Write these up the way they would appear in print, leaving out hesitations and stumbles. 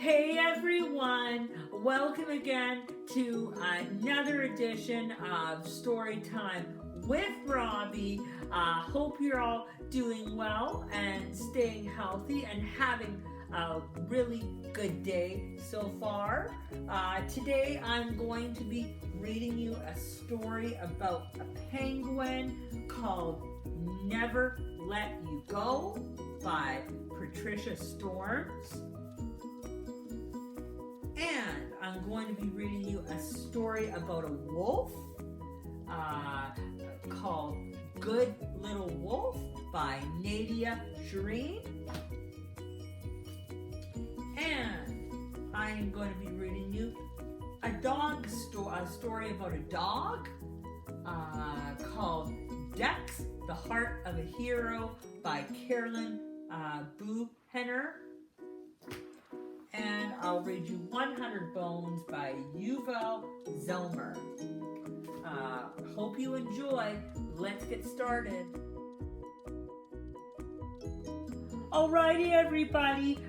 Hey everyone, welcome again to another edition of Storytime with Robbie. Hope you're all doing well and staying healthy and having a really good day so far. Today I'm going to be reading you a story about a penguin called Never Let You Go by Patricia Storms. And I'm going to be reading you a story about a wolf called Good Little Wolf by Nadia Shireen. And I am going to be reading you a story about a dog called Dex, the Heart of a Hero by Carolyn Buchner. And I'll read you 100 Bones by Yuval Zelmer. Hope you enjoy. Let's get started. Alrighty, everybody.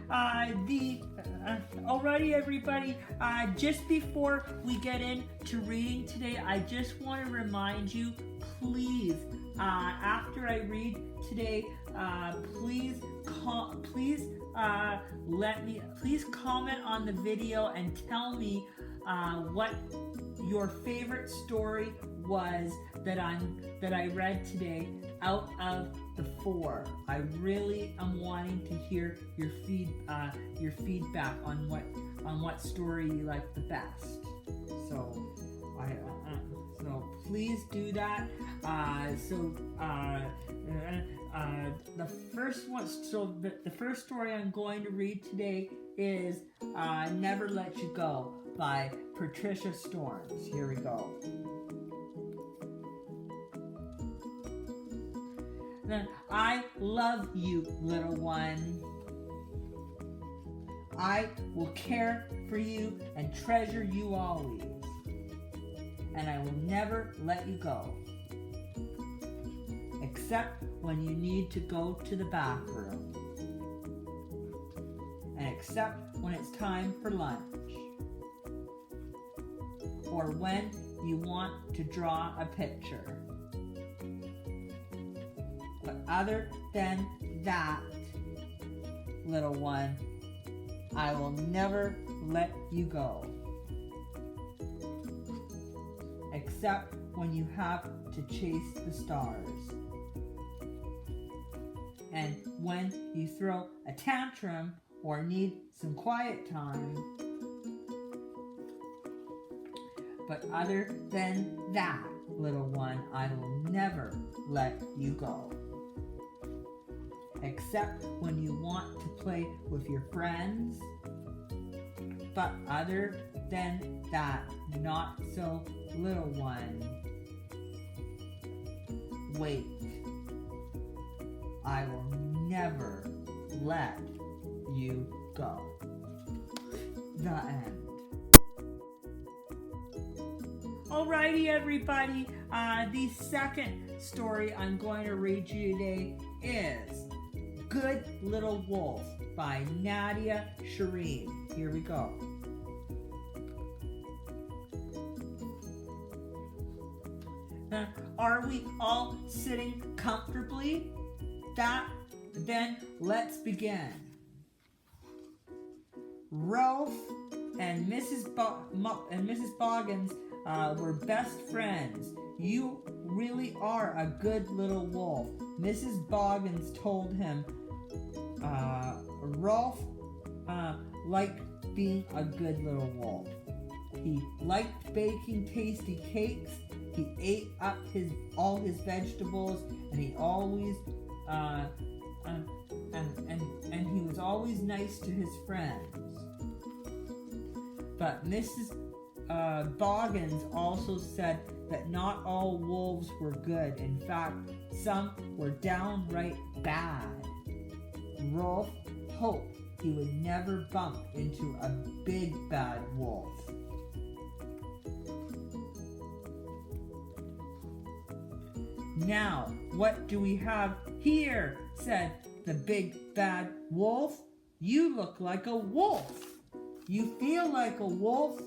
Just before we get into reading today, I just want to remind you, please, after I read today, please comment on the video and tell me what your favorite story was that I read today out of the 4. I really am wanting to hear your feedback on what story you like the best. So please do that. The first one. So the first story I'm going to read today is "Never Let You Go" by Patricia Storms. Here we go. Then, I love you, little one. I will care for you and treasure you always. And I will never let you go. Except when you need to go to the bathroom. And except when it's time for lunch. Or when you want to draw a picture. But other than that, little one, I will never let you go. Except when you have to chase the stars. And when you throw a tantrum or need some quiet time. But other than that, little one, I will never let you go. Except when you want to play with your friends. But other than that, not so, little one. Wait. I will never let you go. The end. Alrighty, everybody. The second story I'm going to read you today is Good Little Wolf by Nadia Shireen. Here we go. Are we all sitting comfortably? Then let's begin. Ralph and Mrs. Boggins were best friends. You really are a good little wolf, Mrs. Boggins told him. Ralph liked being a good little wolf. He liked baking tasty cakes. He ate up all his vegetables, and he always and he was always nice to his friends. But Mrs. Boggins also said that not all wolves were good. In fact, some were downright bad. Rolf hoped he would never bump into a big bad wolf. Now, what do we have here? Said the big bad wolf. You look like a wolf. You feel like a wolf?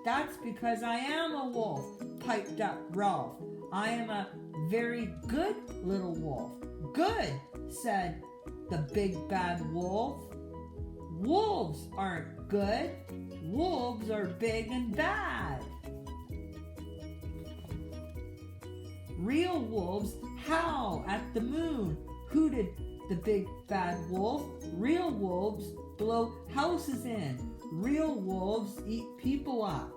That's because I am a wolf, piped up Rolf. I am a very good little wolf. Good, said the big bad wolf. Wolves aren't good. Wolves are big and bad. Real wolves howl at the moon, hooted the big bad wolf. Real wolves blow houses in. Real wolves eat people up.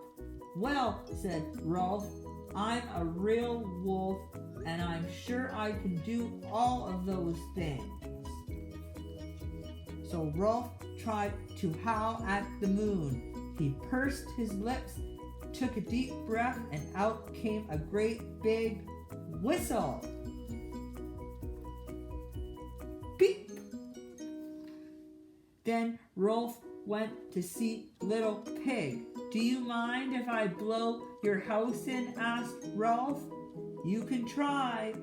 Well, said Rolf, I'm a real wolf, and I'm sure I can do all of those things. So Rolf tried to howl at the moon. He pursed his lips, took a deep breath, and out came a great big whistle. Beep! Then Rolf went to see Little Pig. Do you mind if I blow your house in? Asked Rolf. You can try,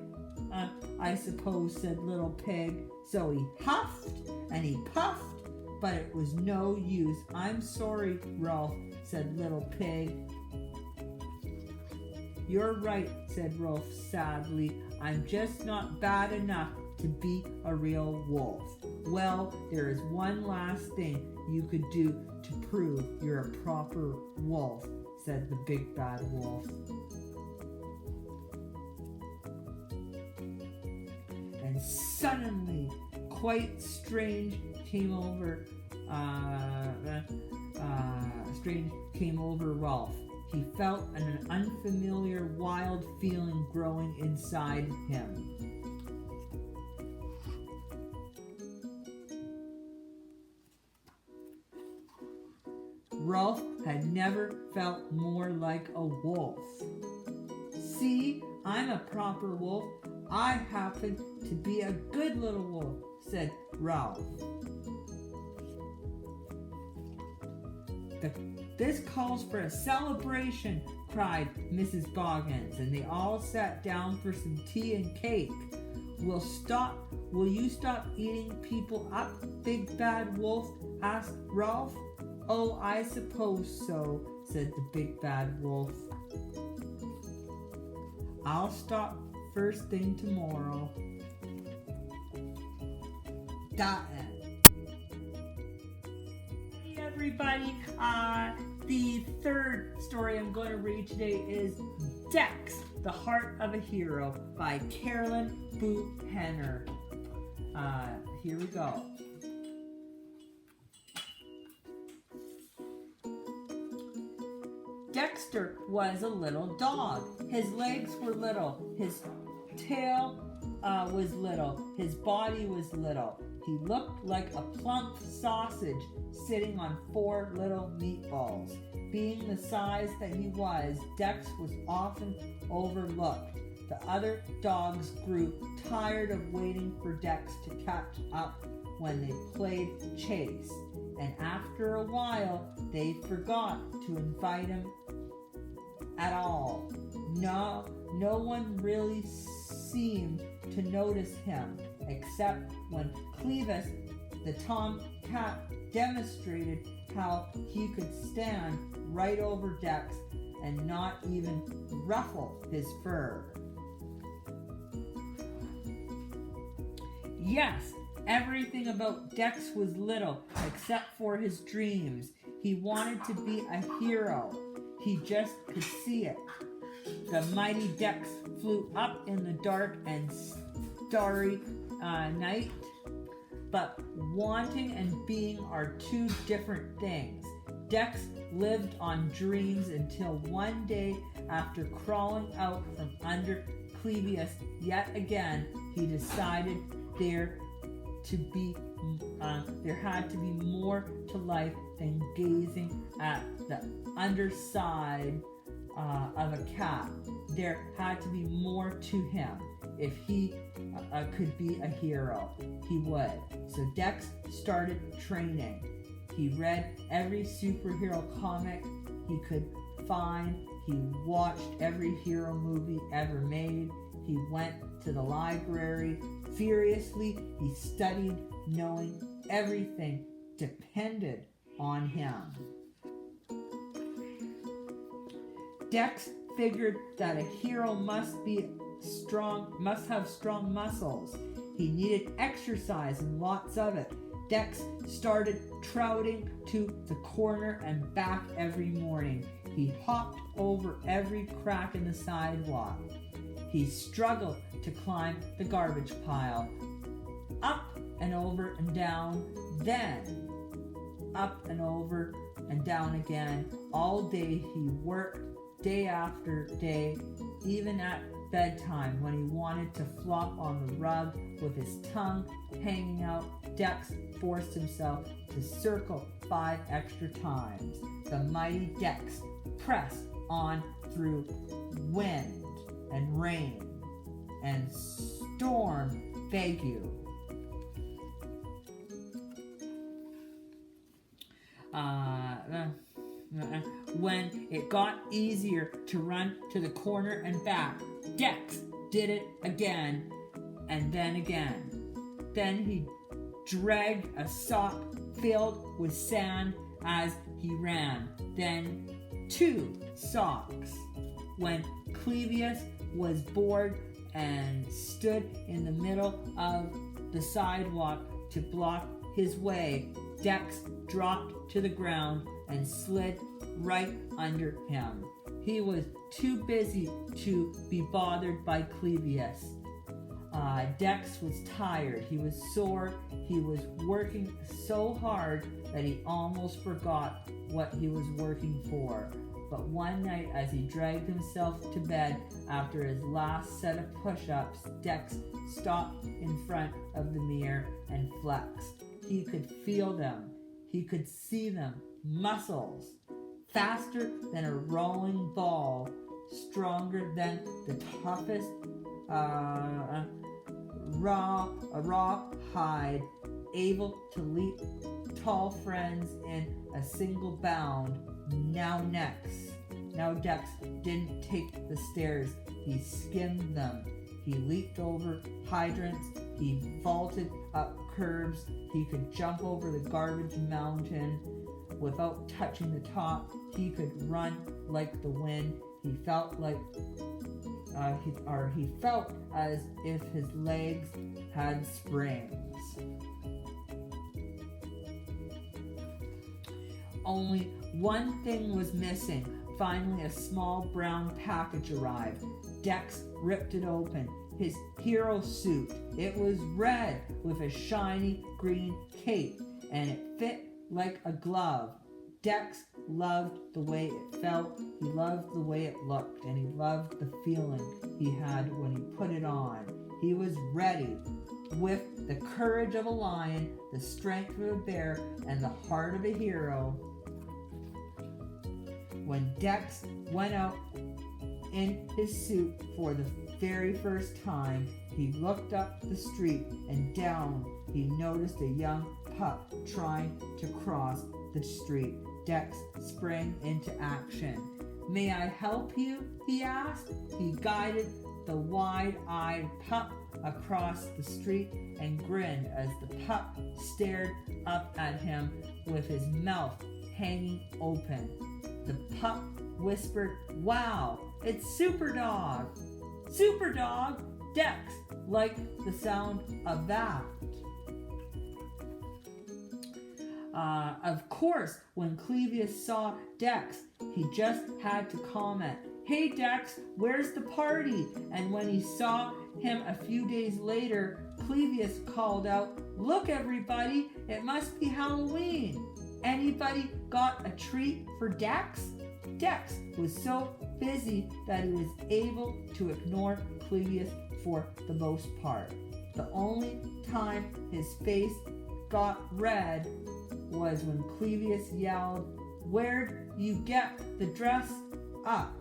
I suppose, said Little Pig. So he huffed and he puffed, but it was no use. I'm sorry, Rolf, said Little Pig. You're right, said Rolf sadly. I'm just not bad enough to be a real wolf. Well, there is one last thing you could do to prove you're a proper wolf, said the big bad wolf. And suddenly, quite strange came over Rolf. He felt an unfamiliar wild feeling growing inside him. Rolf had never felt more like a wolf. See, I'm a proper wolf. I happen to be a good little wolf, said Rolf. This calls for a celebration, cried Mrs. Boggins, and they all sat down for some tea and cake. Will you stop eating people up, big bad wolf? Asked Rolf. Oh, I suppose so, said the big bad wolf. I'll stop first thing tomorrow. Hey everybody, the third story I'm going to read today is Dex, the Heart of a Hero by Carolyn Buchanan. Here we go. Dexter was a little dog. His legs were little. His tail was little. His body was little. He looked like a plump sausage sitting on 4 little meatballs. Being the size that he was, Dex was often overlooked. The other dogs grew tired of waiting for Dex to catch up when they played chase, and after a while, they forgot to invite him at all. No one really seemed to notice him, except when Clevis, the tomcat, demonstrated how he could stand right over Dex and not even ruffle his fur. Yes, everything about Dex was little, except for his dreams. He wanted to be a hero. He just could see it. The mighty Dex flew up in the dark and starry night, but wanting and being are 2 different things. Dex lived on dreams until one day, after crawling out from under Clevius yet again, he decided there had to be more to life than gazing at the underside of a cat. There had to be more to him. If he could be a hero, he would. So Dex started training. He read every superhero comic he could find. He watched every hero movie ever made. He went to the library. Furiously, he studied, knowing everything depended on him. Dex figured that a hero must have strong muscles. He needed exercise and lots of it. Dex started trouting to the corner and back every morning. He hopped over every crack in the sidewalk. He struggled to climb the garbage pile. Up and over and down, then up and over and down again. All day he worked, day after day, even at bedtime when he wanted to flop on the rug with his tongue hanging out. Dex forced himself to circle 5 extra times. The mighty Dex pressed on through wind and rain and storm vague. When it got easier to run to the corner and back, Dex did it again and then again. Then he dragged a sock filled with sand as he ran. Then 2 socks. When Clevius was bored and stood in the middle of the sidewalk to block his way, Dex dropped to the ground and slid right under him. He was too busy to be bothered by Clevius. Dex was tired. He was sore. He was working so hard that he almost forgot what he was working for. But one night, as he dragged himself to bed after his last set of push-ups, Dex stopped in front of the mirror and flexed. He could feel them. He could see them. Muscles. Faster than a rolling ball. Stronger than the toughest raw hide. Able to leap tall friends in a single bound. Now Dex didn't take the stairs. He skimmed them. He leaped over hydrants. He vaulted up curbs. He could jump over the garbage mountain without touching the top. He could run like the wind. He felt as if his legs had springs. Only one thing was missing. Finally, a small brown package arrived. Dex ripped it open. His hero suit. It was red with a shiny green cape, and it fit like a glove. Dex loved the way it felt, he loved the way it looked, and he loved the feeling he had when he put it on. He was ready, with the courage of a lion, the strength of a bear, and the heart of a hero. When Dex went out in his suit for the very first time, he looked up the street and down. He noticed a young pup trying to cross the street. Dex sprang into action. "May I help you?" he asked. He guided the wide-eyed pup across the street and grinned as the pup stared up at him with his mouth hanging open. The pup whispered, "Wow, it's Superdog!" Superdog! Dex liked the sound of that. Of course, when Clevius saw Dex, he just had to comment, "Hey Dex, where's the party?" And when he saw him a few days later, Clevius called out, "Look everybody, it must be Halloween. Anybody got a treat for Dex?" Dex was so busy that he was able to ignore Clevius for the most part. The only time his face got red was when Clevius yelled, "Where'd you get the dress up?"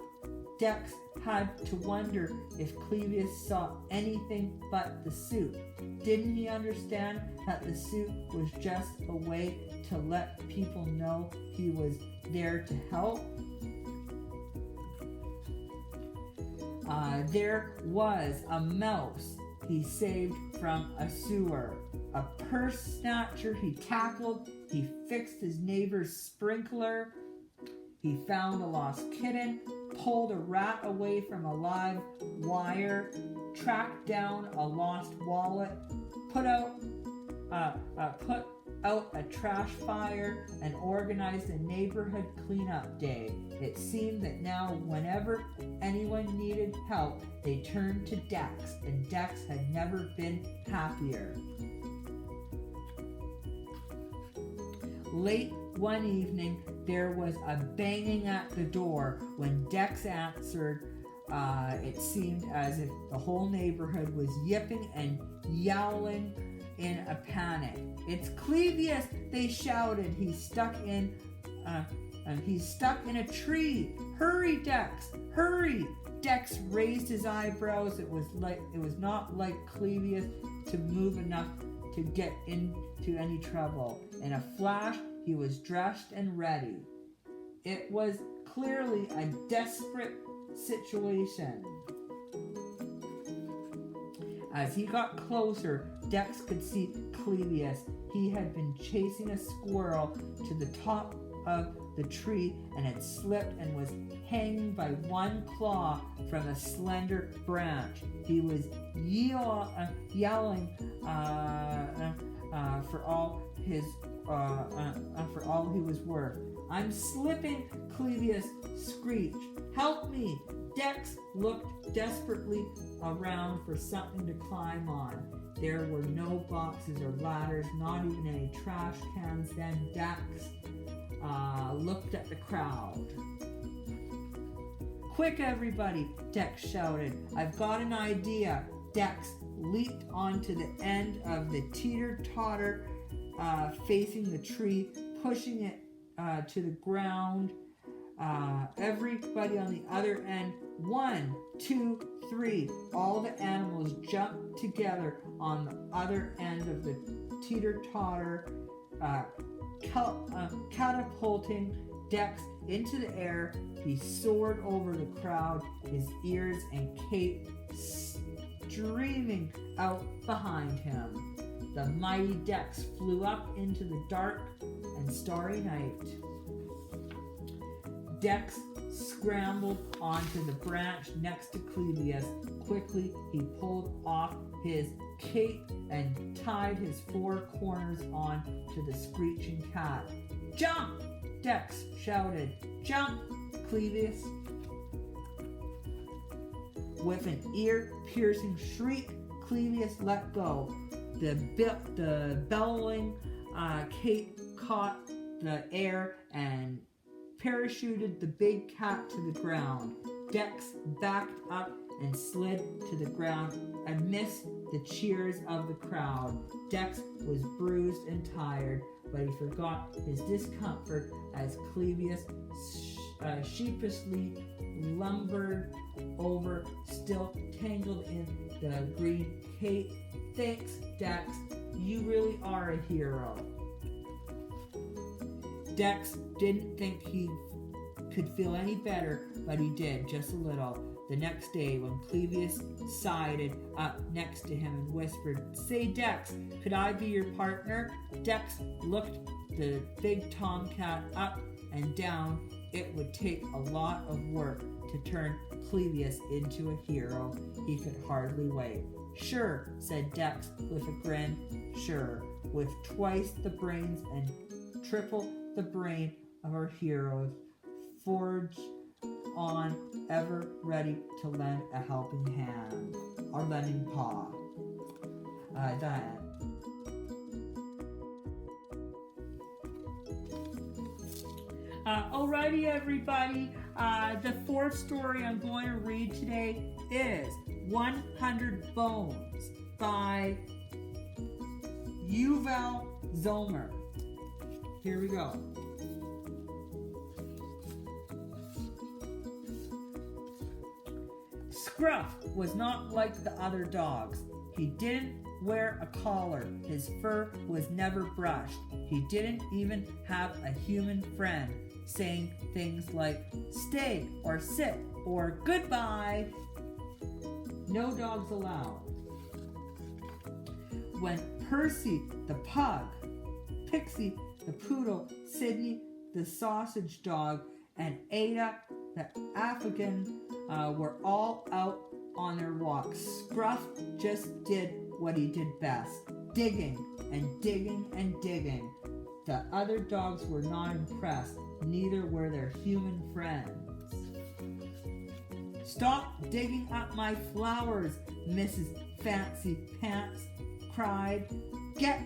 Dex had to wonder if Clevius saw anything but the suit. Didn't he understand that the suit was just a way to let people know he was there to help? There was a mouse he saved from a sewer. A purse snatcher he tackled He fixed his neighbor's sprinkler. He found a lost kitten, pulled a rat away from a live wire, tracked down a lost wallet, put out a trash fire, and organized a neighborhood cleanup day. It seemed that now whenever anyone needed help, they turned to Dex, and Dex had never been happier. Late one evening, there was a banging at the door. When Dex answered, it seemed as if the whole neighborhood was yipping and yowling in a panic. "It's Clevius!" they shouted. He's stuck in a tree. "Hurry, Dex! Hurry!" Dex raised his eyebrows. It was not like Clevius to move enough to get into any trouble. In a flash, he was dressed and ready. It was clearly a desperate situation. As he got closer, Dex could see Clevius. He had been chasing a squirrel to the top of the tree and had slipped and was hanging by one claw from a slender branch. He was yelling for all he was worth. "I'm slipping!" Clevius screeched. "Help me!" Dex looked desperately around for something to climb on. There were no boxes or ladders, not even any trash cans. Then Dex looked at the crowd. "Quick, everybody!" Dex shouted. "I've got an idea!" Dex leaped onto the end of the teeter-totter facing the tree, pushing it to the ground. Everybody on the other end, 1, 2, 3. All the animals jumped together on the other end of the teeter-totter, catapulting Dex into the air. He soared over the crowd, his ears and cape streaming out behind him. The mighty Dex flew up into the dark and starry night. Dex scrambled onto the branch next to Clevius. Quickly, he pulled off his cape and tied his 4 corners on to the screeching cat. "Jump!" Dex shouted. "Jump, Clevius!" With an ear-piercing shriek, Clevius let go. The bellowing cape caught the air and parachuted the big cat to the ground. Dex backed up and slid to the ground amidst the cheers of the crowd. Dex was bruised and tired, but he forgot his discomfort as Clevius sheepishly lumbered over, still tangled in the green cape. "Thanks, Dex. You really are a hero." Dex didn't think he could feel any better, but he did, just a little. The next day, when Clevius sidled up next to him and whispered, "Say, Dex, could I be your partner?" Dex looked the big tomcat up and down. It would take a lot of work to turn Clevius into a hero. He could hardly wait. "Sure," said Dex with a grin. "Sure, with twice the brains and triple the brain of our heroes, forged on, ever ready to lend a helping hand, our lending paw." Diane. Alrighty, everybody. The 4th story I'm going to read today is 100 Bones by Yuval Zomer. Here we go. Scruff was not like the other dogs. He didn't wear a collar. His fur was never brushed. He didn't even have a human friend, saying things like "stay" or "sit" or "goodbye." No dogs allowed. When Percy the pug, Pixie the poodle, Sydney, the sausage dog, and Ada, the African, were all out on their walks. Scruff just did what he did best, digging and digging and digging. The other dogs were not impressed, neither were their human friends. "Stop digging up my flowers," Mrs. Fancy Pants cried. "Get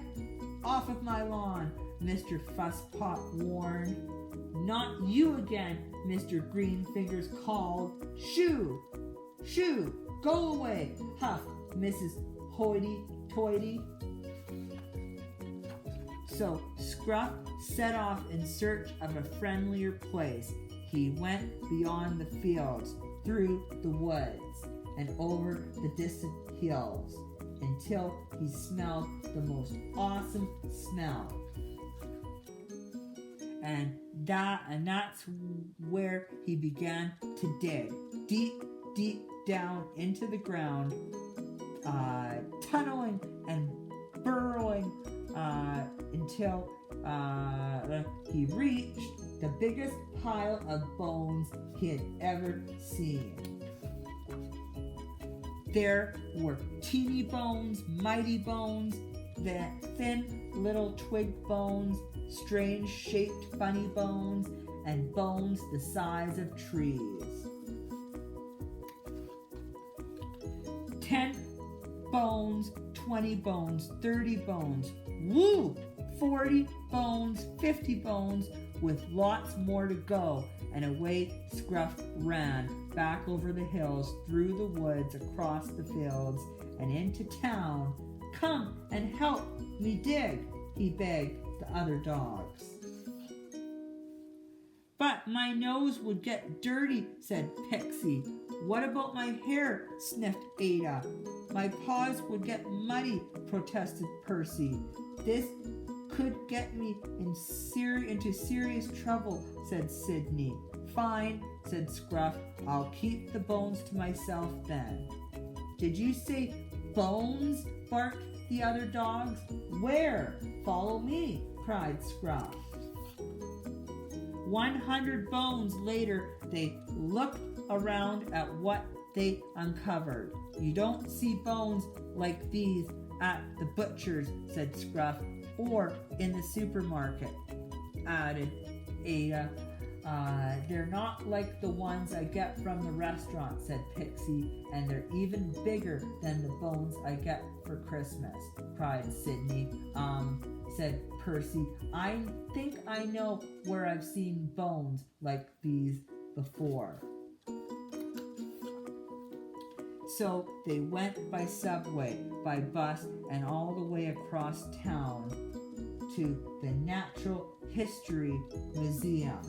off of my lawn," Mr. Fusspot warned. "Not you again," Mr. Greenfingers called. "Shoo! Shoo! Go away!" huffed Mrs. Hoity-Toity. So Scruff set off in search of a friendlier place. He went beyond the fields, through the woods, and over the distant hills, until he smelled the most awesome smell. And that's where he began to dig, deep down into the ground, tunneling and burrowing until he reached the biggest pile of bones he had ever seen. There were teeny bones, mighty bones, the thin little twig bones, strange shaped funny bones, and bones the size of trees. 10 bones, 20 bones, 30 bones, woo! 40 bones, 50 bones, with lots more to go, and away Scruff ran, back over the hills, through the woods, across the fields, and into town. "Come and help me dig," he begged the other dogs. "But my nose would get dirty," said Pixie. "What about my hair?" sniffed Ada. "My paws would get muddy," protested Percy. "This could get me into serious trouble," said Sydney. "Fine," said Scruff. "I'll keep the bones to myself then." "Did you say bones?" barked the other dogs. "Where? Follow me," cried Scruff. 100 bones later, they looked around at what they uncovered. "You don't see bones like these at the butcher's," said Scruff, "or in the supermarket," added Ada. "They're not like the ones I get from the restaurant," said Pixie, "and they're even bigger than the bones I get for Christmas," cried Sydney. Said Percy, "I think I know where I've seen bones like these before." So they went by subway, by bus, and all the way across town to the Natural History Museum.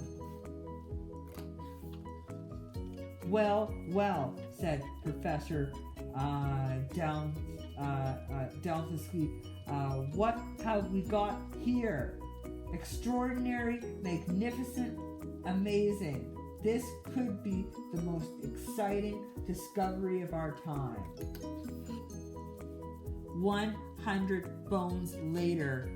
Well, said Professor Downsky, "what have we got here? Extraordinary, magnificent, amazing. This could be the most exciting discovery of our time." 100 bones later,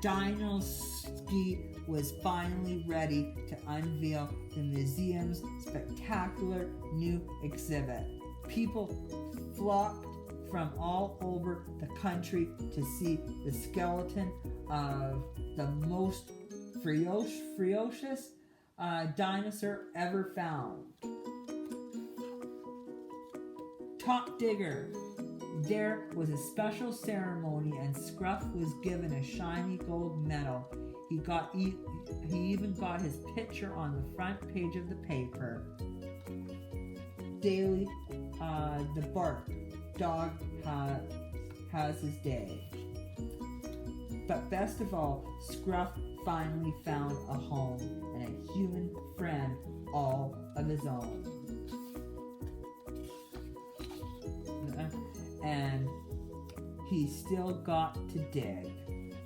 Downsky was finally ready to unveil the museum's spectacular new exhibit. People flocked from all over the country to see the skeleton of the most ferocious dinosaur ever found. Top digger. There was a special ceremony, and Scruff was given a shiny gold medal. He even got his picture on the front page of the paper. Daily, the bark dog has his day. But best of all, Scruff finally found a home and a human friend all of his own. And he still got to dig.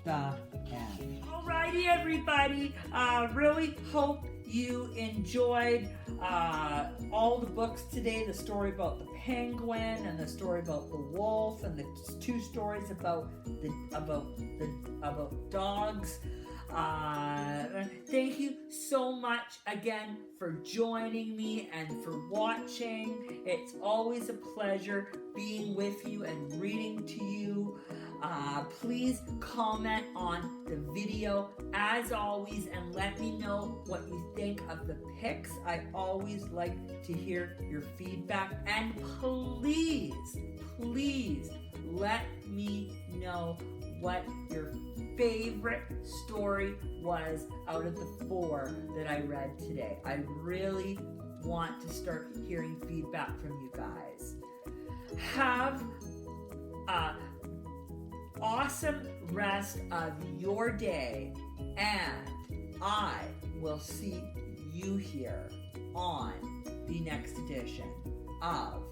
The end. Alrighty, everybody. Really hope you enjoyed all the books today. The story about the penguin and the story about the wolf and the 2 stories about dogs. Thank you so much again for joining me and for watching. It's always a pleasure being with you and reading to you. Please comment on the video as always and let me know what you think of the pics. I always like to hear your feedback, and please let me know what your favorite story was out of the 4 that I read today. I really want to start hearing feedback from you guys. Have a awesome rest of your day, and I will see you here on the next edition of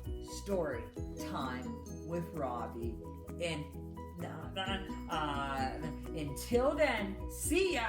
Story Time with Robbie. And until then, see ya!